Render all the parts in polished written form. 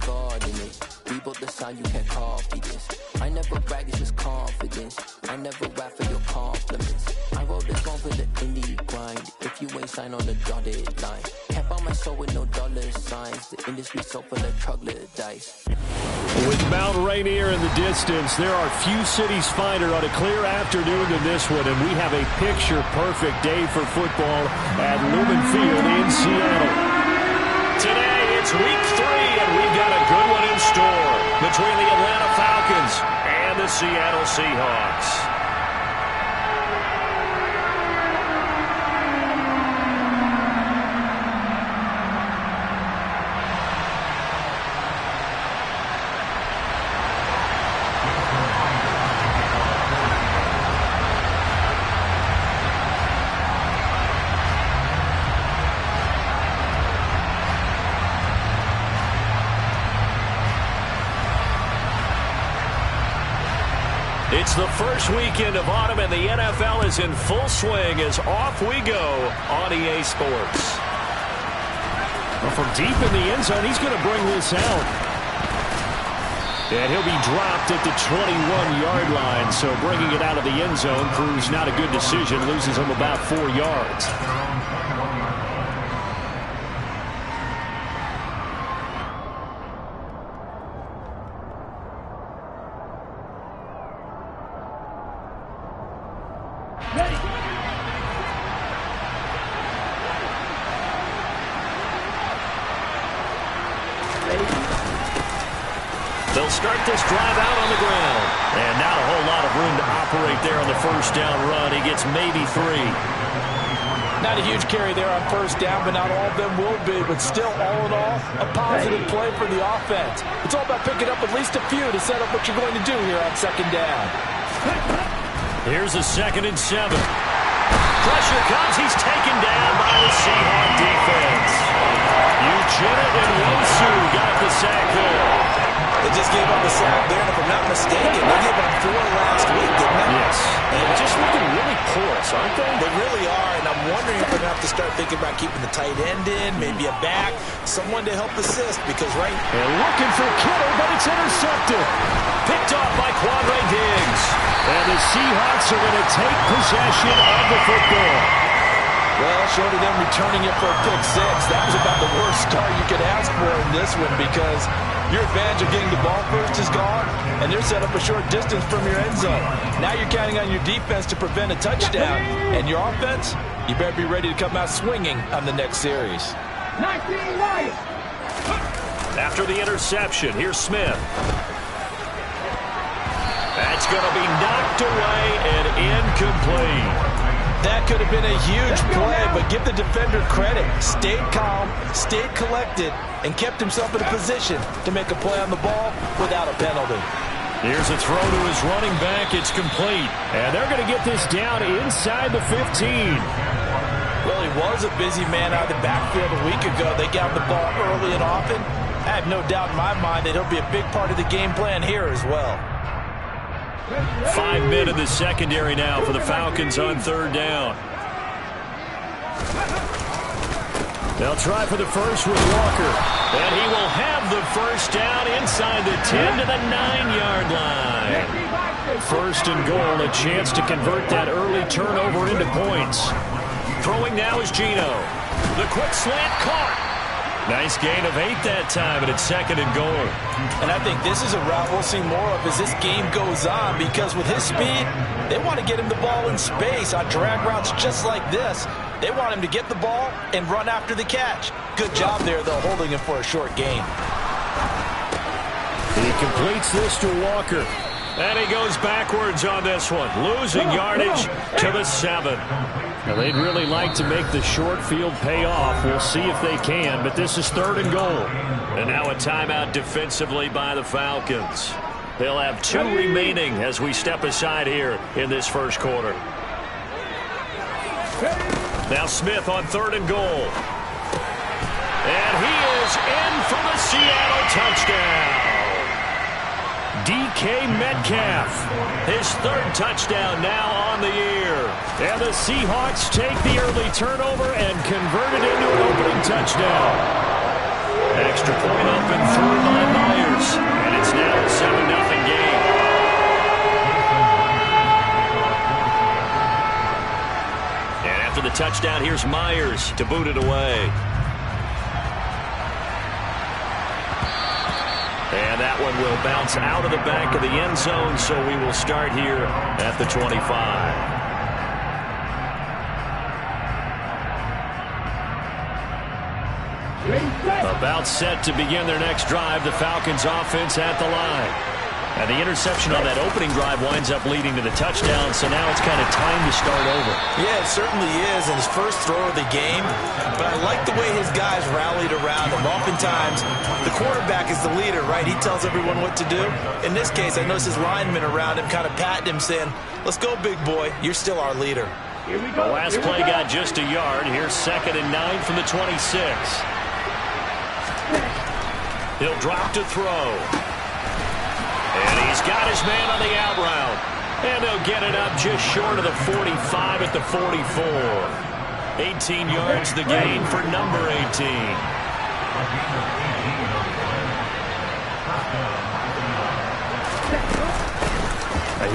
God in it. We built the sound, you can't copy this. I never brag, it's just confidence. I never rap for your compliments. I wrote this song for the indie grind. If you ain't signed on the dotted line, can't buy my soul with no dollar signs. The industry so full of troglodytes. With Mount Rainier in the distance, there are few cities finer on a clear afternoon than this one, and we have a picture-perfect day for football at Lumen Field in Seattle. Today, it's week 3, and we've got a good one in store between the Atlanta Falcons and the Seattle Seahawks. It's the first weekend of autumn, and the NFL is in full swing as off we go on EA Sports. Well, from deep in the end zone, he's going to bring this out. And he'll be dropped at the 21-yard line, so bringing it out of the end zone proves not a good decision, loses him about 4 yards. They'll start this drive out on the ground. And not a whole lot of room to operate there on the first down run. He gets maybe 3. Not a huge carry there on first down, but not all of them will be. But still, all in all, a positive play for the offense. It's all about picking up at least a few to set up what you're going to do here on second down. Here's a 2nd and 7. Pressure comes. He's taken down by the Seahawk defense. Uchenna and Wosu got the sack there. They just gave up a sack there, and if I'm not mistaken, they gave up 4 last week, didn't they? Yes. And just looking really porous, aren't they? They really are, and I'm wondering if they're going to have to start thinking about keeping the tight end in, maybe a back, someone to help assist, because they're looking for Kittle, but it's intercepted. Picked off by Quandre Diggs. And the Seahawks are going to take possession of the football. Well, short of them returning it for a pick 6, that was about the worst start you could ask for in this one, because your advantage of getting the ball first is gone, and they're set up a short distance from your end zone. Now you're counting on your defense to prevent a touchdown, and your offense, you better be ready to come out swinging on the next series. After the interception, here's Smith. That's going to be knocked away and incomplete. That could have been a huge play, but give the defender credit. Stayed calm, stayed collected, and kept himself in a position to make a play on the ball without a penalty. Here's a throw to his running back. It's complete. And they're going to get this down inside the 15. Well, he was a busy man out of the backfield a week ago. They got the ball early and often. I have no doubt in my mind that he'll be a big part of the game plan here as well. 5 men in the secondary now for the Falcons on 3rd down. They'll try for the first with Walker. And he will have the first down inside the 10 to the 9-yard line. 1st and goal, a chance to convert that early turnover into points. Throwing now is Geno. The quick slant caught. Nice gain of 8 that time, and it's 2nd and goal. And I think this is a route we'll see more of as this game goes on, because with his speed, they want to get him the ball in space on drag routes just like this. They want him to get the ball and run after the catch. Good job there, though, holding him for a short gain. He completes this to Walker. And he goes backwards on this one, losing yardage to the 7. Now, they'd really like to make the short field pay off. We'll see if they can, but this is 3rd and goal. And now a timeout defensively by the Falcons. They'll have 2 remaining as we step aside here in this first quarter. Now Smith on 3rd and goal. And he is in for the Seattle touchdown. DK Metcalf, his 3rd touchdown now on the year. And the Seahawks take the early turnover and convert it into an opening touchdown. Extra point up and through by touchdown. Here's Myers to boot it away. And that one will bounce out of the back of the end zone, so we will start here at the 25. About set to begin their next drive, the Falcons offense at the line. And the interception on that opening drive winds up leading to the touchdown, so now it's kind of time to start over. Yeah, it certainly is, and his first throw of the game. But I like the way his guys rallied around him. Oftentimes, the quarterback is the leader, right? He tells everyone what to do. In this case, I noticed his linemen around him kind of patting him, saying, "Let's go, big boy. You're still our leader." Here we go. The last play got just a yard. Here's 2nd and 9 from the 26. He'll drop to throw. And he's got his man on the out route. And they'll get it up just short of the 45 at the 44. 18 yards the gain for number 18.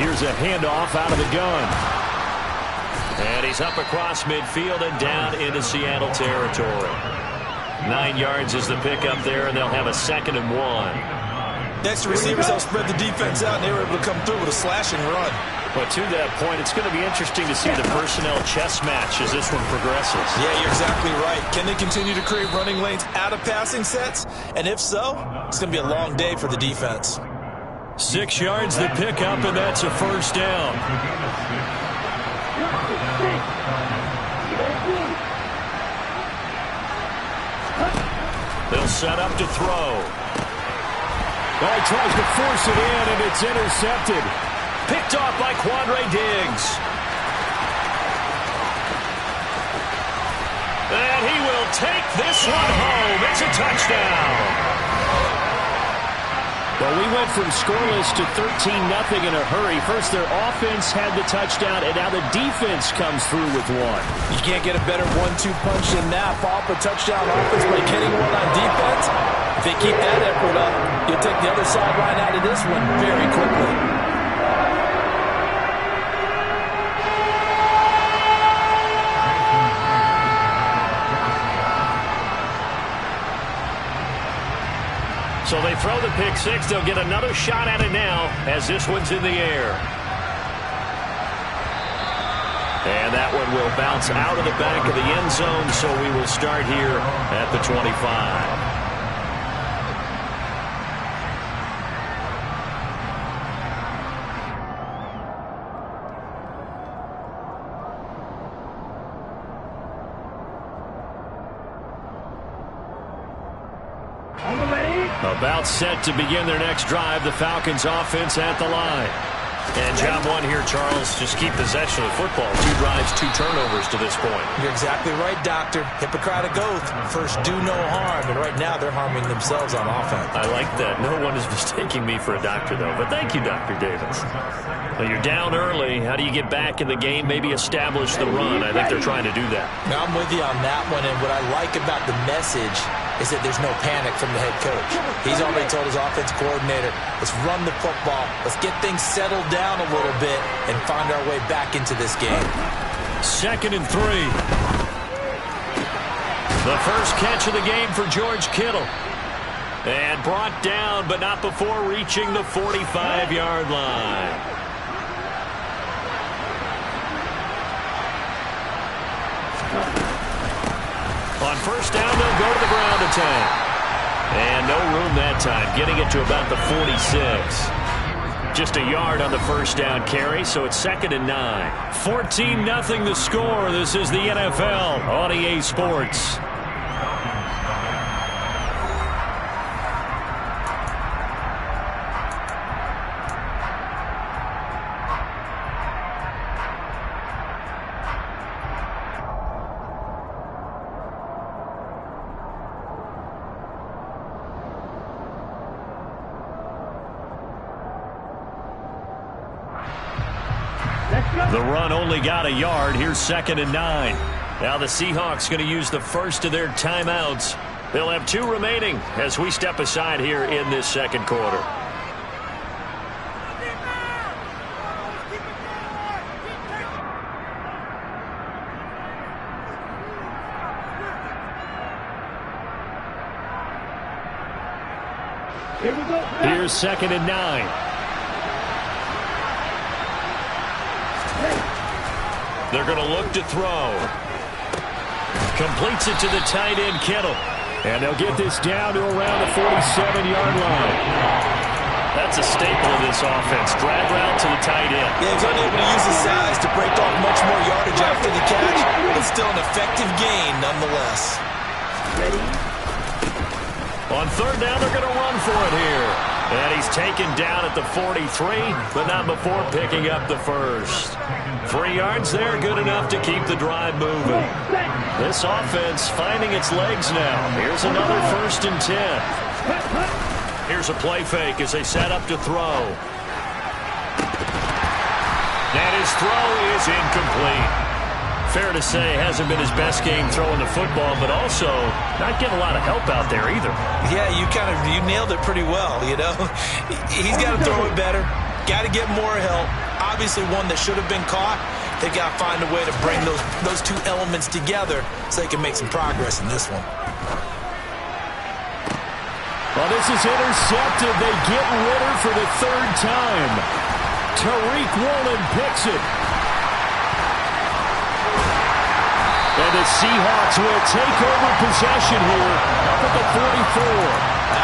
Here's a handoff out of the gun. And he's up across midfield and down into Seattle territory. 9 yards is the pickup there, and they'll have a 2nd and 1. Next to receivers, they'll spread the defense out, and they were able to come through with a slashing run. But to that point, it's going to be interesting to see the personnel chess match as this one progresses. Yeah, you're exactly right. Can they continue to create running lanes out of passing sets? And if so, it's going to be a long day for the defense. 6 yards the pickup, and that's a first down. They'll set up to throw. Oh, he tries to force it in, and it's intercepted. Picked off by Quandre Diggs. And he will take this one home. It's a touchdown. Well, we went from scoreless to 13-0 in a hurry. First, their offense had the touchdown, and now the defense comes through with one. You can't get a better 1-2 punch than that. Follow up a touchdown offense by getting one on defense. If they keep that effort up, you'll take the other sideline out of this one very quickly. So they throw the pick six. They'll get another shot at it now as this one's in the air. And that one will bounce out of the back of the end zone, so we will start here at the 25. About set to begin their next drive, the Falcons offense at the line. And job one here, Charles, just keep possession of football. 2 drives, 2 turnovers to this point. You're exactly right, Doctor. Hippocratic oath. First, do no harm. And right now, they're harming themselves on offense. I like that. No one is mistaking me for a doctor, though. But thank you, Dr. Davis. Well, you're down early. How do you get back in the game, maybe establish the run? I think they're trying to do that. Now, I'm with you on that one. And what I like about the message is that there's no panic from the head coach. He's already told his offense coordinator, let's run the football, let's get things settled down a little bit and find our way back into this game. 2nd and 3. The first catch of the game for George Kittle. And brought down, but not before reaching the 45-yard line. On first down, they'll go to the ground attack. And no room that time, getting it to about the 46. Just a yard on the first down carry, so it's 2nd and 9. 14-0 the score. This is the NFL on EA Sports. The run only got a yard. Here's 2nd and 9. Now the Seahawks going to use the first of their timeouts. They'll have 2 remaining as we step aside here in this second quarter. Here's 2nd and 9. They're going to look to throw. Completes it to the tight end, Kittle. And they'll get this down to around the 47-yard line. That's a staple of this offense. Drag route to the tight end. Yeah, he's unable to use his size to break off much more yardage after the catch, but still an effective gain nonetheless. On 3rd down, they're going to run for it here. And he's taken down at the 43, but not before picking up the first. 3 yards there, good enough to keep the drive moving. This offense finding its legs now. Here's another 1st and 10. Here's a play fake as they set up to throw. And his throw is incomplete. Fair to say, hasn't been his best game throwing the football, but also not getting a lot of help out there either. Yeah, you nailed it pretty well, you know. He's got to throw it better. Got to get more help. Obviously one that should have been caught. They've got to find a way to bring those two elements together so they can make some progress in this one. Well, this is intercepted. They get Ritter for the 3rd time. Tariq Woolen picks it. And the Seahawks will take over possession here up at the 44.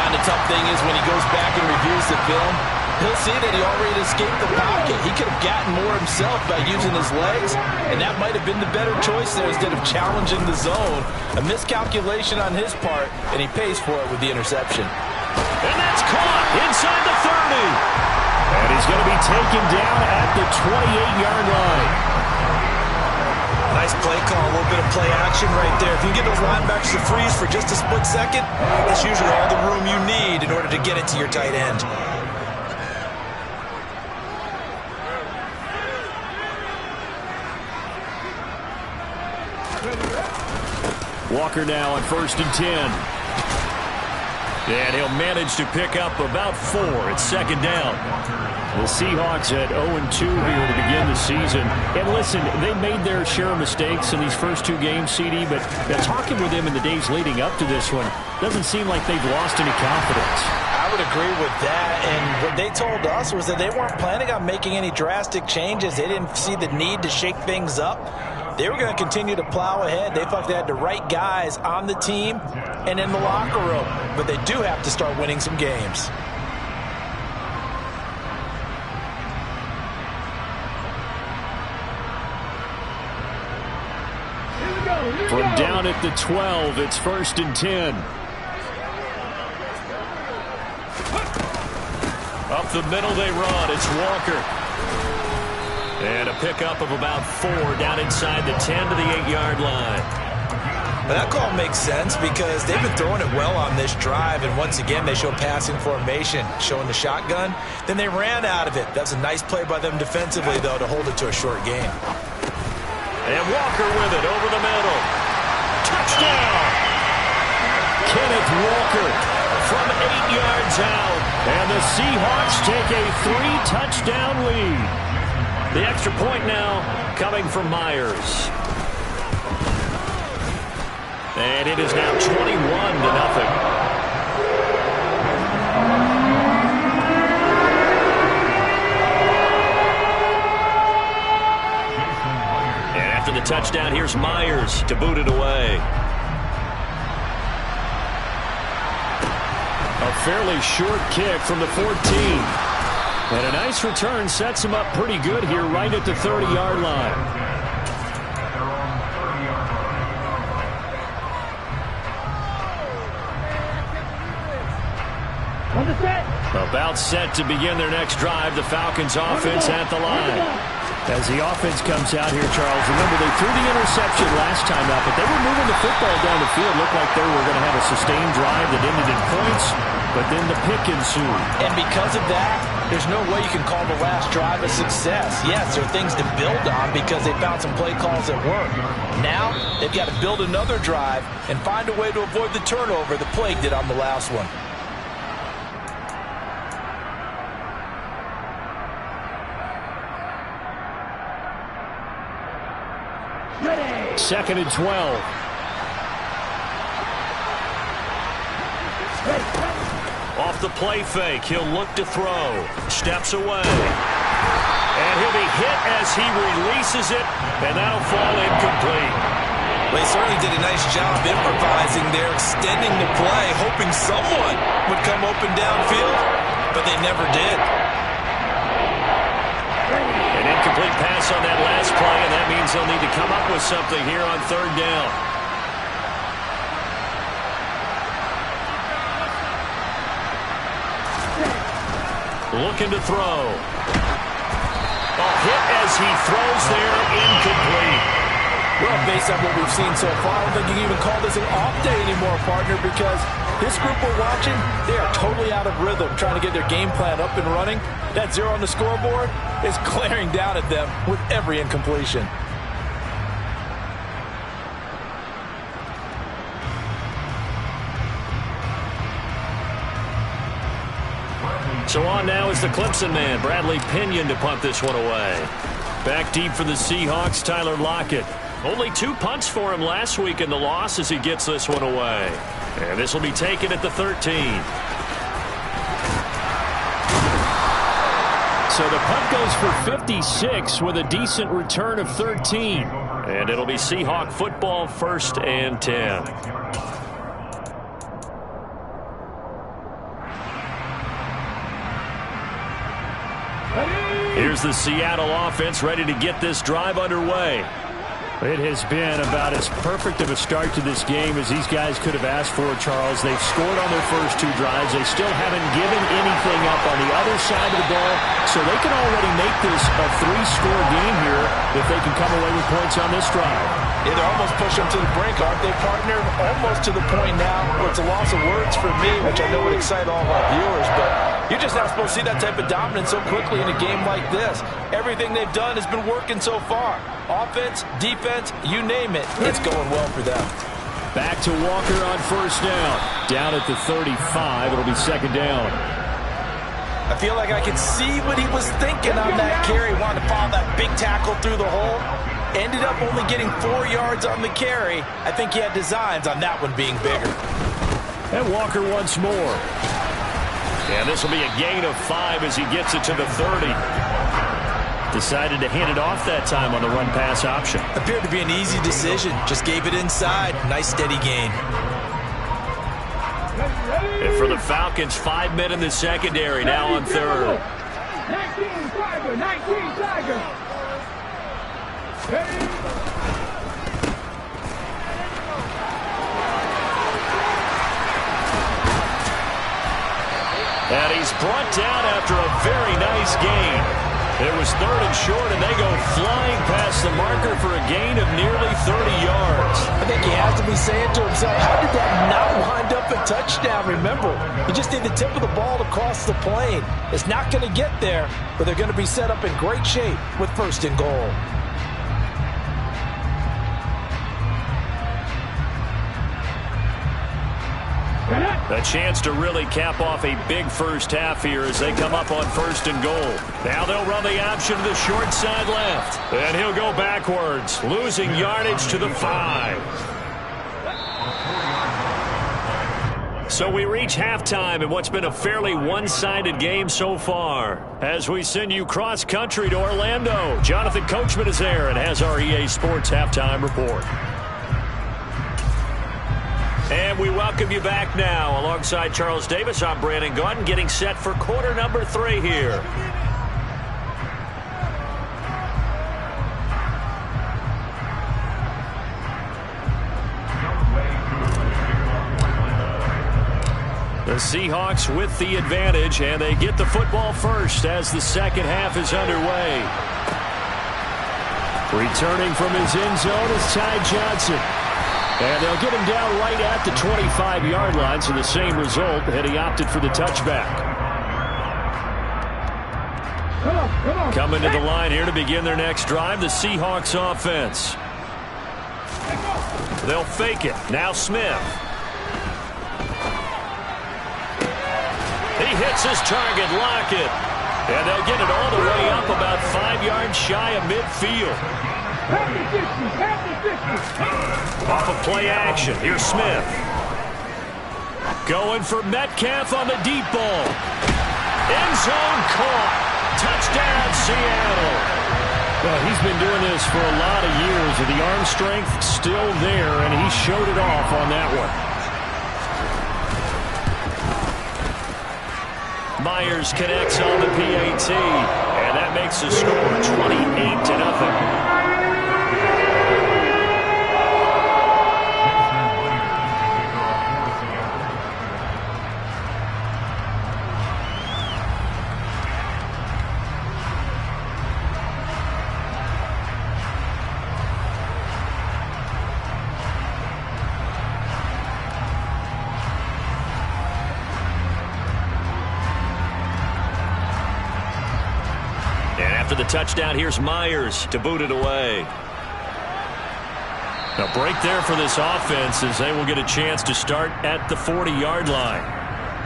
And the tough thing is when he goes back and reviews the film, he'll see that he already escaped the pocket. He could have gotten more himself by using his legs, and that might have been the better choice there instead of challenging the zone. A miscalculation on his part, and he pays for it with the interception. And that's caught inside the 30. And he's going to be taken down at the 28-yard line. Nice play call, a little bit of play action right there. If you get those linebackers to freeze for just a split second, that's usually all the room you need in order to get it to your tight end. Walker now on 1st and 10. And he'll manage to pick up about 4. It's 2nd down. The Seahawks at 0-2 here to begin the season. And listen, they made their share of mistakes in these first 2 games, CD, but talking with them in the days leading up to this one, doesn't seem like they've lost any confidence. I would agree with that, and what they told us was that they weren't planning on making any drastic changes. They didn't see the need to shake things up. They were going to continue to plow ahead. They felt they had the right guys on the team and in the locker room, but they do have to start winning some games. From down at the 12, it's 1st and 10. Up the middle they run. It's Walker. And a pickup of about 4 down inside the 10 to the 8-yard line. But that call makes sense because they've been throwing it well on this drive, and once again they show passing formation, showing the shotgun. Then they ran out of it. That was a nice play by them defensively, though, to hold it to a short game. And Walker with it over the middle. Touchdown! Kenneth Walker from 8 yards out. And the Seahawks take a 3-touchdown lead. The extra point now coming from Myers. And it is now 21-0. The touchdown, here's Myers to boot it away. A fairly short kick from the 14. And a nice return sets him up pretty good here right at the 30-yard line. About set to begin their next drive. The Falcons offense at the line. As the offense comes out here, Charles, remember they threw the interception last time out, but they were moving the football down the field. Looked like they were going to have a sustained drive that ended in points, but then the pick ensued. And because of that, there's no way you can call the last drive a success. Yes, there are things to build on because they found some play calls that work. Now, they've got to build another drive and find a way to avoid the turnover the plague did on the last one. 2nd and 12. Off the play fake. He'll look to throw. Steps away. And he'll be hit as he releases it, and that'll fall incomplete. Well, he certainly did a nice job improvising there, extending the play, hoping someone would come open downfield, but they never did. An incomplete pass on that last play, and that means they'll need to come up with something here on third down. Looking to throw. A hit as he throws there, incomplete. Well, based on what we've seen so far, I don't think you can even call this an off day anymore, partner, because this group we're watching, they are totally out of rhythm, trying to get their game plan up and running. That 0 on the scoreboard is glaring down at them with every incompletion. So on now is the Clemson man, Bradley Pinion, to punt this one away. Back deep for the Seahawks, Tyler Lockett. Only 2 punts for him last week in the loss as he gets this one away. And this will be taken at the 13. So the punt goes for 56 with a decent return of 13. And it'll be Seahawk football, 1st and 10. Here's the Seattle offense ready to get this drive underway. It has been about as perfect of a start to this game as these guys could have asked for, Charles. They've scored on their first 2 drives. They still haven't given anything up on the other side of the ball, so they can already make this a 3-score game here if they can come away with points on this drive. Yeah, they're almost pushing them to the brink, aren't they, partner? Almost to the point now where it's a loss of words for me, which I know would excite all of our viewers, but you're just not supposed to see that type of dominance so quickly in a game like this. Everything they've done has been working so far. Offense, defense, you name it, it's going well for them. Back to Walker on 1st down. Down at the 35, it'll be 2nd down. I feel like I could see what he was thinking on that carry. Wanted to follow that big tackle through the hole. Ended up only getting 4 yards on the carry. I think he had designs on that one being bigger. And Walker once more. And this will be a gain of 5 as he gets it to the 30. Decided to hand it off that time on the run-pass option. Appeared to be an easy decision. Just gave it inside. Nice steady gain. And for the Falcons, 5 men in the secondary now on 3rd. 19 Tiger, 19 Tiger. And he's brought down after a very nice gain. It was 3rd and short, and they go flying past the marker for a gain of nearly 30 yards. I think he has to be saying to himself, how did that not wind up a touchdown? Remember, you just need the tip of the ball to cross the plane. It's not going to get there, but they're going to be set up in great shape with 1st and goal. A chance to really cap off a big first half here as they come up on 1st and goal. Now they'll run the option to the short side left. And he'll go backwards, losing yardage to the 5. So we reach halftime in what's been a fairly one-sided game so far. As we send you cross-country to Orlando, Jonathan Coachman is there and has our EA Sports halftime report. And we welcome you back now. Alongside Charles Davis, I'm Brandon Gaudin, getting set for quarter number 3 here. The Seahawks with the advantage, and they get the football first as the second half is underway. Returning from his end zone is Ty Johnson. And they'll get him down right at the 25-yard line, so the same result, and he opted for the touchback. Coming to the line here to begin their next drive, the Seahawks offense. They'll fake it. Now Smith. He hits his target, Lockett. And they'll get it all the way up about 5 yards shy of midfield. Off of play action. Here's Smith. Going for Metcalf on the deep ball. End zone caught. Touchdown, Seattle. Well, he's been doing this for a lot of years, and the arm strength still there, and he showed it off on that one. Myers connects on the PAT, and that makes the score 28-0. After the touchdown, here's Myers to boot it away. A break there for this offense as they will get a chance to start at the 40-yard line.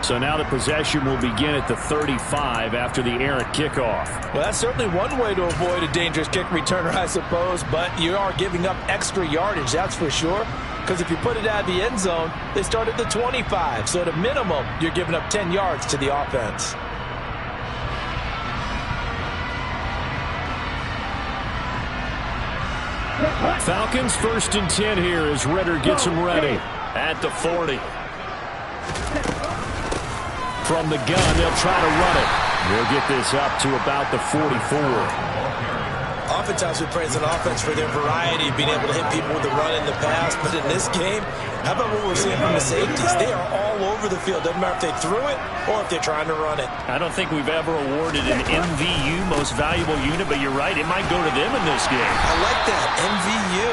So now the possession will begin at the 35 after the errant kickoff. Well, that's certainly one way to avoid a dangerous kick returner, I suppose, but you are giving up extra yardage, that's for sure. Because if you put it out of the end zone, they start at the 25. So at a minimum, you're giving up 10 yards to the offense. Falcons 1st and 10 here as Ritter gets them ready at the 40. From the gun, they'll try to run it. They'll get this up to about the 44. Oftentimes we praise an offense for their variety, being able to hit people with the run in the past. But in this game, how about what we're seeing from the safeties? They are all over the field. Doesn't matter if they threw it or if they're trying to run it. I don't think we've ever awarded an MVU, most valuable unit, but you're right, it might go to them in this game. I like that, MVU.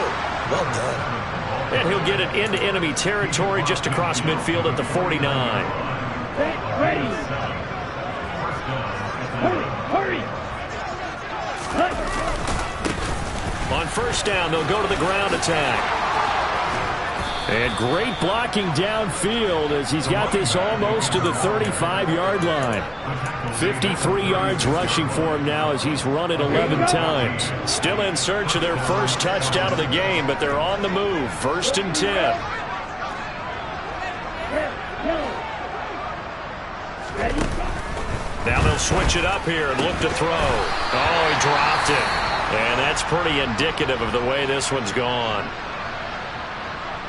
Well done. And he'll get it into enemy territory just across midfield at the 49. Ready. Hurry. On first down, they'll go to the ground attack. And great blocking downfield as he's got this almost to the 35-yard line. 53 yards rushing for him now as he's run it 11 times. Still in search of their first touchdown of the game, but they're on the move. 1st and 10. Now they'll switch it up here and look to throw. Oh, he dropped it. And that's pretty indicative of the way this one's gone.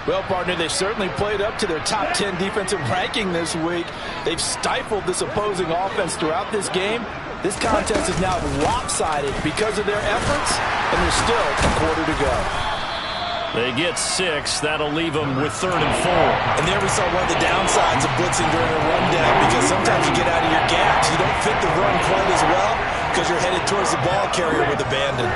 Well, partner, they've certainly played up to their top 10 defensive ranking this week. They've stifled this opposing offense throughout this game. This contest is now lopsided because of their efforts, and there's still a quarter to go. They get 6. That'll leave them with 3rd and 4. And there we saw one of the downsides of blitzing during a rundown, because sometimes you get out of your gaps. You don't fit the run quite as well because you're headed towards the ball carrier with abandon.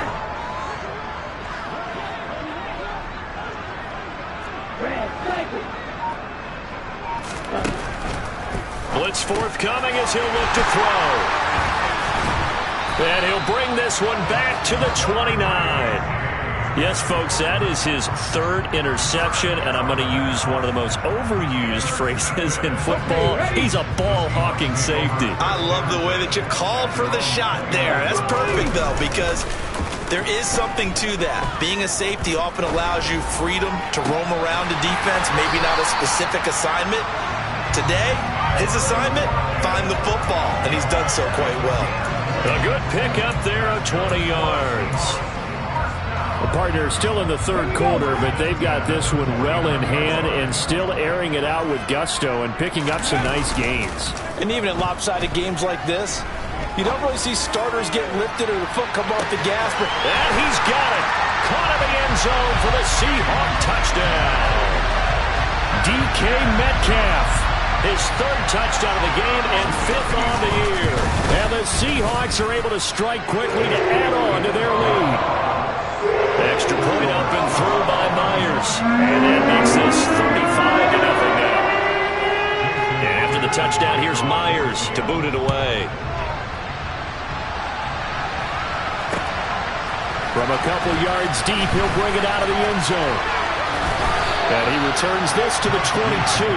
Blitz forthcoming as he'll look to throw. And he'll bring this one back to the 29. Yes, folks, that is his 3rd interception, and I'm going to use one of the most overused phrases in football. He's a ball-hawking safety. I love the way that you called for the shot there. That's perfect, though, because there is something to that. Being a safety often allows you freedom to roam around the defense, maybe not a specific assignment. Today, his assignment, find the football, and he's done so quite well. A good pick up there of 20 yards. The partner still in the 3rd quarter, but they've got this one well in hand and still airing it out with gusto and picking up some nice gains. And even in lopsided games like this, you don't really see starters get lifted or the foot come off the gas. And he's got it. Caught in the end zone for the Seahawk touchdown. DK Metcalf, his 3rd touchdown of the game and 5th on the year. And the Seahawks are able to strike quickly to add on to their lead. Extra point up and through by Myers. And that makes this 35-0 now. And after the touchdown, here's Myers to boot it away. From a couple yards deep, he'll bring it out of the end zone. And he returns this to the 22.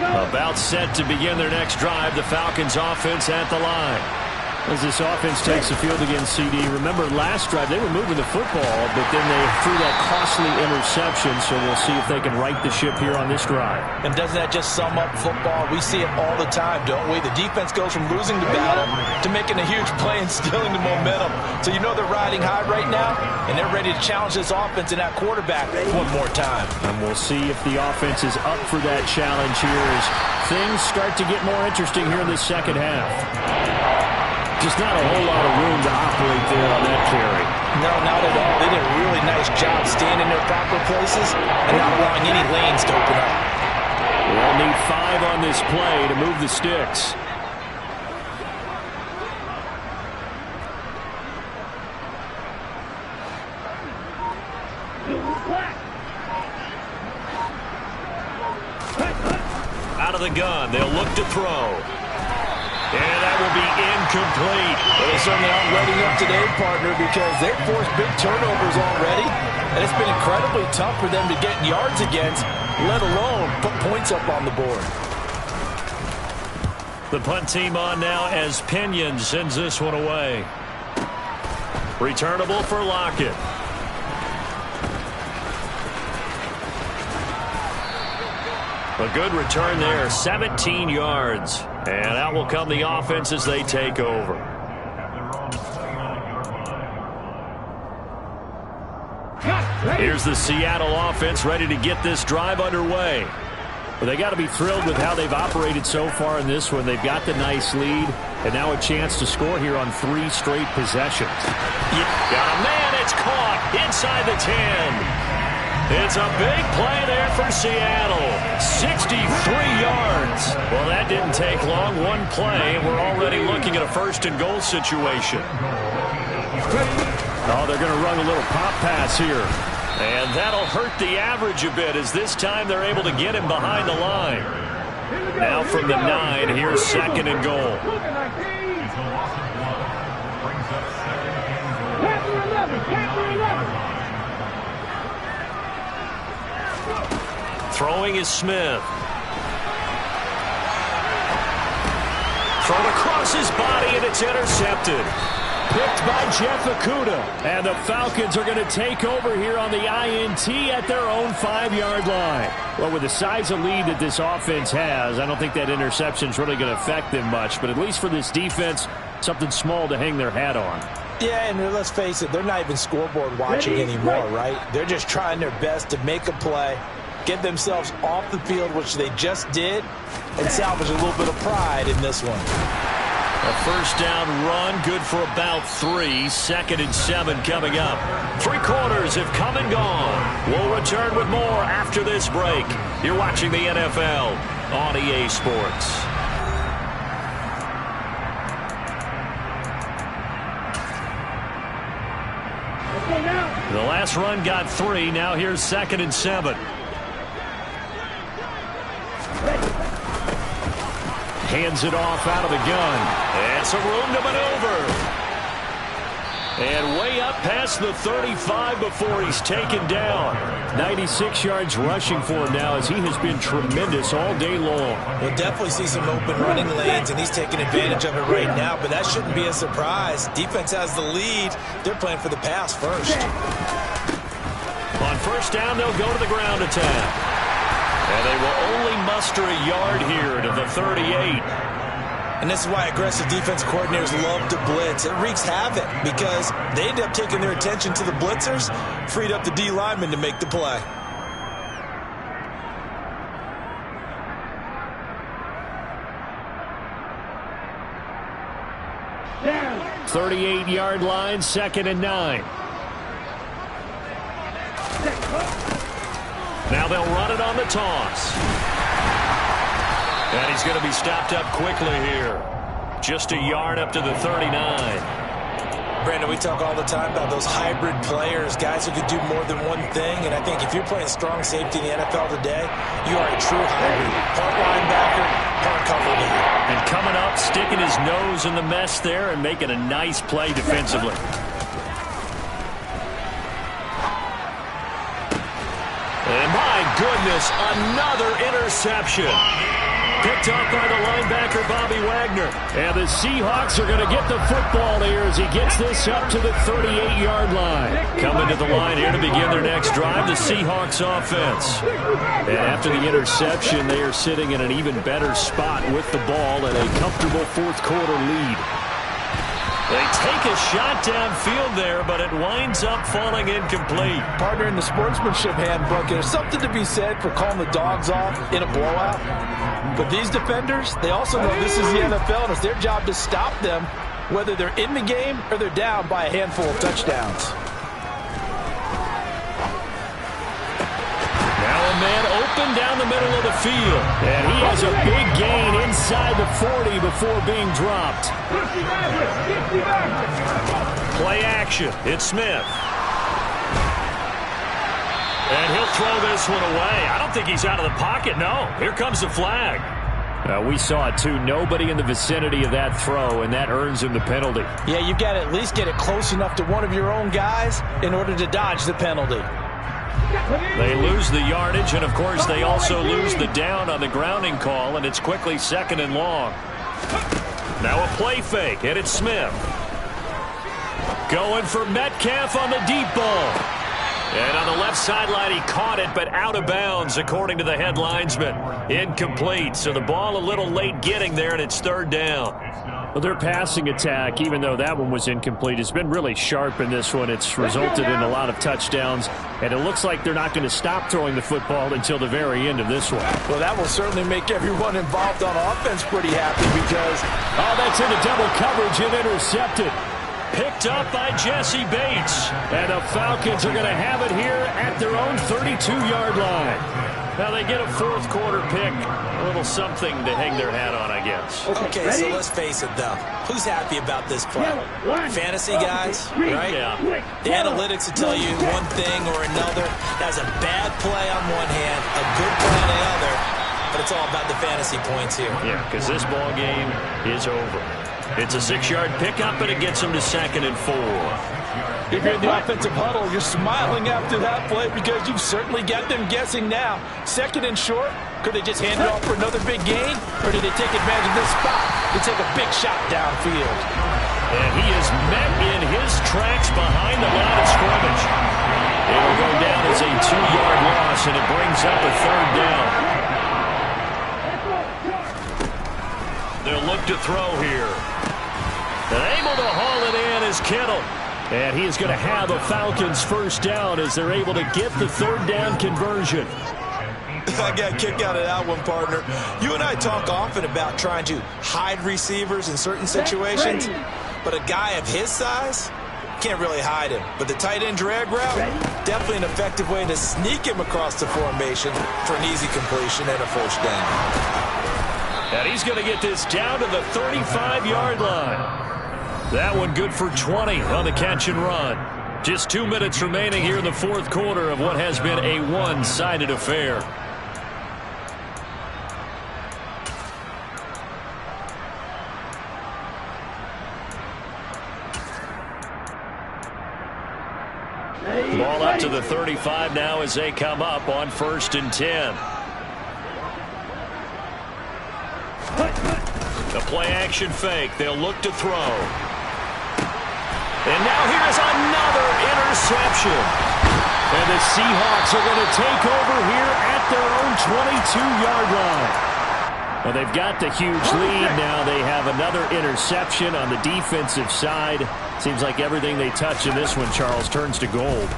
About set to begin their next drive. The Falcons offense at the line. As this offense takes the field against CD, remember last drive they were moving the football, but then they threw that costly interception, so we'll see if they can right the ship here on this drive. And doesn't that just sum up football? We see it all the time, don't we? The defense goes from losing the battle to making a huge play and stealing the momentum. So you know they're riding high right now, and they're ready to challenge this offense and that quarterback one more time. And we'll see if the offense is up for that challenge here as things start to get more interesting here in the second half. Just not a whole lot of room to operate there on that carry. No, not at all. They did a really nice job staying in their proper places and not allowing any lanes to open up. They'll need 5 on this play to move the sticks. Out of the gun. They'll look to throw. And that will be incomplete. Well, they certainly aren't letting up today, partner, because they've forced big turnovers already. And it's been incredibly tough for them to get yards against, let alone put points up on the board. The punt team on now as Pinion sends this one away. Returnable for Lockett. A good return there, 17 yards. And out will come the offense as they take over. Here's the Seattle offense ready to get this drive underway. Well, they got to be thrilled with how they've operated so far in this one. They've got the nice lead, and now a chance to score here on 3 straight possessions. Got a man, it's caught inside the 10. It's a big play there from Seattle. 63 yards. Well, that didn't take long. One play, and we're already looking at a first-and-goal situation. Oh, they're going to run a little pop pass here. And that'll hurt the average a bit as this time they're able to get him behind the line. Now from the 9, here's second and goal. Throwing is Smith. Thrown across his body, and it's intercepted. Picked by Jeff Okudah. And the Falcons are going to take over here on the INT at their own 5-yard line. Well, with the size of lead that this offense has, I don't think that interception is really going to affect them much. But at least for this defense, something small to hang their hat on. Yeah, and let's face it, they're not even scoreboard watching anymore, right? They're just trying their best to make a play, get themselves off the field, which they just did, and salvage a little bit of pride in this one. A first down run, good for about 3. Second and 7 coming up. 3 quarters have come and gone. We'll return with more after this break. You're watching the NFL on EA Sports. The last run got 3. Now here's second and 7. Hands it off out of the gun. And some room to maneuver. And way up past the 35 before he's taken down. 96 yards rushing for him now as he has been tremendous all day long. We'll definitely see some open running lanes, and he's taking advantage of it right now, but that shouldn't be a surprise. Defense has the lead. They're playing for the pass first. On first down, they'll go to the ground attack. And they will only muster a yard here to the 38. And this is why aggressive defense coordinators love to blitz. It wreaks havoc because they end up taking their attention to the blitzers, freed up the D lineman to make the play. Down. 38-yard line, second and 9. Now they'll run it on the toss. And he's going to be stopped up quickly here. Just a yard up to the 39. Brandon, we talk all the time about those hybrid players, guys who could do more than one thing. And I think if you're playing strong safety in the NFL today, you are a true hybrid. Part linebacker, part cover leader. And coming up, sticking his nose in the mess there and making a nice play defensively. And my goodness, another interception. Picked off by the linebacker, Bobby Wagner. And the Seahawks are going to get the football here as he gets this up to the 38-yard line. Coming to the line here to begin their next drive, the Seahawks offense. And after the interception, they are sitting in an even better spot with the ball and a comfortable fourth-quarter lead. They take a shot downfield there, but it winds up falling incomplete. Partner, in the sportsmanship handbook, there's something to be said for calling the dogs off in a blowout. But these defenders, they also know this is the NFL, and it's their job to stop them, whether they're in the game or they're down by a handful of touchdowns. Man open down the middle of the field. And he has a big gain inside the 40 before being dropped. Play action. It's Smith. And he'll throw this one away. I don't think he's out of the pocket, no. Here comes the flag. We saw it, too. Nobody in the vicinity of that throw, and that earns him the penalty. Yeah, you've got to at least get it close enough to one of your own guys in order to dodge the penalty. They lose the yardage, and, of course, they also lose the down on the grounding call, and it's quickly 2nd and long. Now a play fake, and it's Smith. Going for Metcalf on the deep ball. And on the left sideline, he caught it, but out of bounds, according to the head linesman. Incomplete, so the ball a little late getting there, and it's 3rd down. Well, their passing attack, even though that one was incomplete, has been really sharp in this one. It's resulted in a lot of touchdowns, and it looks like they're not going to stop throwing the football until the very end of this one. Well, that will certainly make everyone involved on offense pretty happy because... Oh, that's into double coverage and intercepted. Picked up by Jesse Bates. And the Falcons are going to have it here at their own 32-yard line. Now they get a fourth-quarter pick. A little something to hang their hat on, I guess. Okay, so let's face it, though. Who's happy about this play? Fantasy guys, right? Yeah. The analytics will tell you one thing or another. That's a bad play on one hand, a good play on the other, but it's all about the fantasy points here. Yeah, because this ball game is over. It's a 6-yard pickup, and it gets them to 2nd and 4. If you're in the offensive huddle, you're smiling after that play because you've certainly got them guessing now. 2nd and short, could they just hand it off for another big gain? Or did they take advantage of this spot to take a big shot downfield? And he is met in his tracks behind the line of scrimmage. It'll go down as a 2-yard loss, and it brings up a 3rd down. They'll look to throw here. And able to haul it in is Kittle. And he is going to have a Falcons first down as they're able to get the 3rd down conversion. I got a kick out of that one, partner. You and I talk often about trying to hide receivers in certain situations, but a guy of his size can't really hide him. But the tight end drag route, definitely an effective way to sneak him across the formation for an easy completion and a first down. And he's going to get this down to the 35-yard line. That one good for 20 on the catch and run. Just 2 minutes remaining here in the fourth quarter of what has been a one-sided affair. Ball up to the 35 now as they come up on 1st and 10. A play-action fake. They'll look to throw. And now here's another interception. And the Seahawks are going to take over here at their own 22-yard line. Well, they've got the huge lead now. They have another interception on the defensive side. Seems like everything they touch in this one, Charles, turns to gold.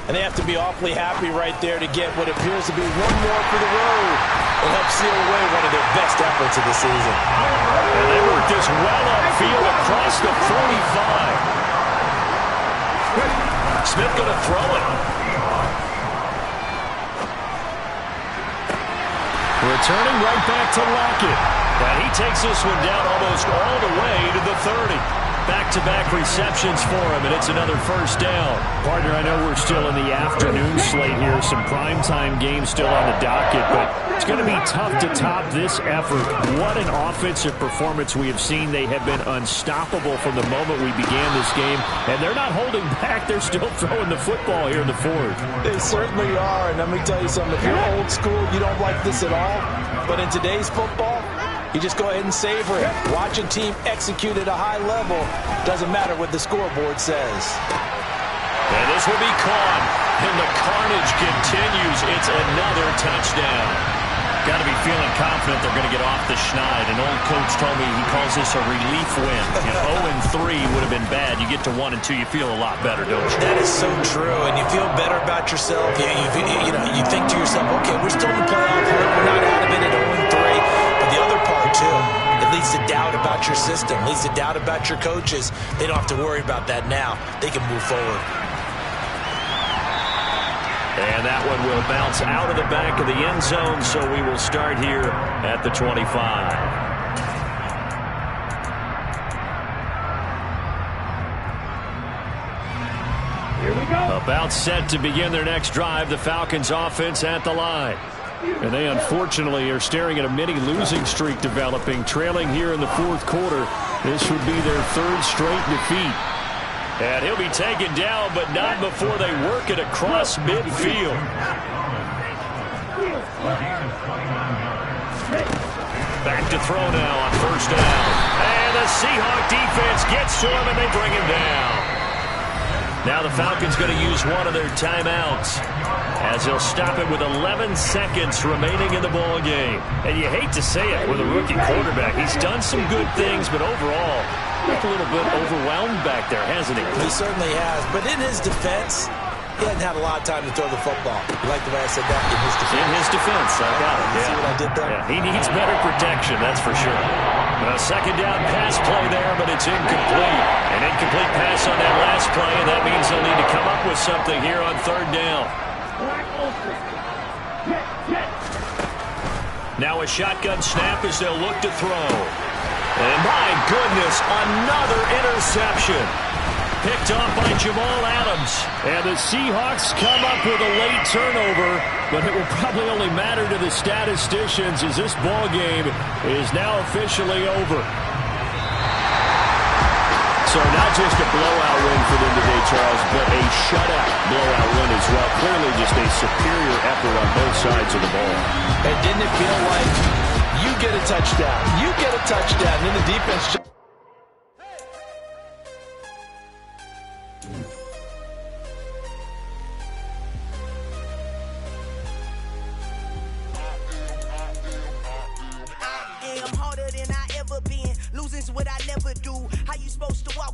And they have to be awfully happy right there to get what appears to be one more for the road. It'll help seal away one of their best efforts of the season. And they work this well upfield across the 45. Smith going to throw it. Returning right back to Lockett. And he takes this one down almost all the way to the 30. Back-to-back receptions for him, and it's another first down. Partner, I know we're still in the afternoon slate here. Some primetime games still on the docket, but it's going to be tough to top this effort. What an offensive performance we have seen. They have been unstoppable from the moment we began this game, and they're not holding back. They're still throwing the football here in the fourth. They certainly are, and let me tell you something. If you're old school, you don't like this at all. But in today's football, You just go ahead and savor it. Watch a team execute at a high level. Doesn't matter what the scoreboard says. And this will be caught, and the carnage continues. It's another touchdown. Got to be feeling confident they're going to get off the schneid. An old coach told me he calls this a relief win. 0-3 would have been bad. You get to 1-2, you feel a lot better, don't you? That is so true, and you feel better about yourself. You think to yourself, okay, we're still in the playoff hunt. We're not out of it at 0-3. But the other part, too, it leads to doubt about your system, leads to doubt about your coaches. They don't have to worry about that now. They can move forward. And that one will bounce out of the back of the end zone, so we will start here at the 25. Here we go. About set to begin their next drive, the Falcons offense at the line. And they unfortunately are staring at a mini losing streak developing, trailing here in the fourth quarter. This would be their third straight defeat. And he'll be taken down, but not before they work it across midfield. Back to throw now on first down. And the Seahawk defense gets to him, and they bring him down. Now the Falcons going to use one of their timeouts, as they'll stop it with 11 seconds remaining in the ball game. And you hate to say it with a rookie quarterback. He's done some good things, but overall, looked a little bit overwhelmed back there, hasn't he? He certainly has. But in his defense, he hasn't had a lot of time to throw the football. You like the way I said that? In his defense. In his defense, I got it. See what I did there? Yeah, he needs better protection, that's for sure. A second down pass play there, but it's incomplete. An incomplete pass on that last play, and that means they'll need to come up with something here on third down. Now a shotgun snap as they'll look to throw. And my goodness, another interception. Picked off by Jamal Adams. And the Seahawks come up with a late turnover, but it will probably only matter to the statisticians as this ball game is now officially over. So not just a blowout win for them today, Charles, but a shutout blowout win as well. Clearly just a superior effort on both sides of the ball. And didn't it feel like you get a touchdown, you get a touchdown, and then the defense... What I never do. How you supposed to walk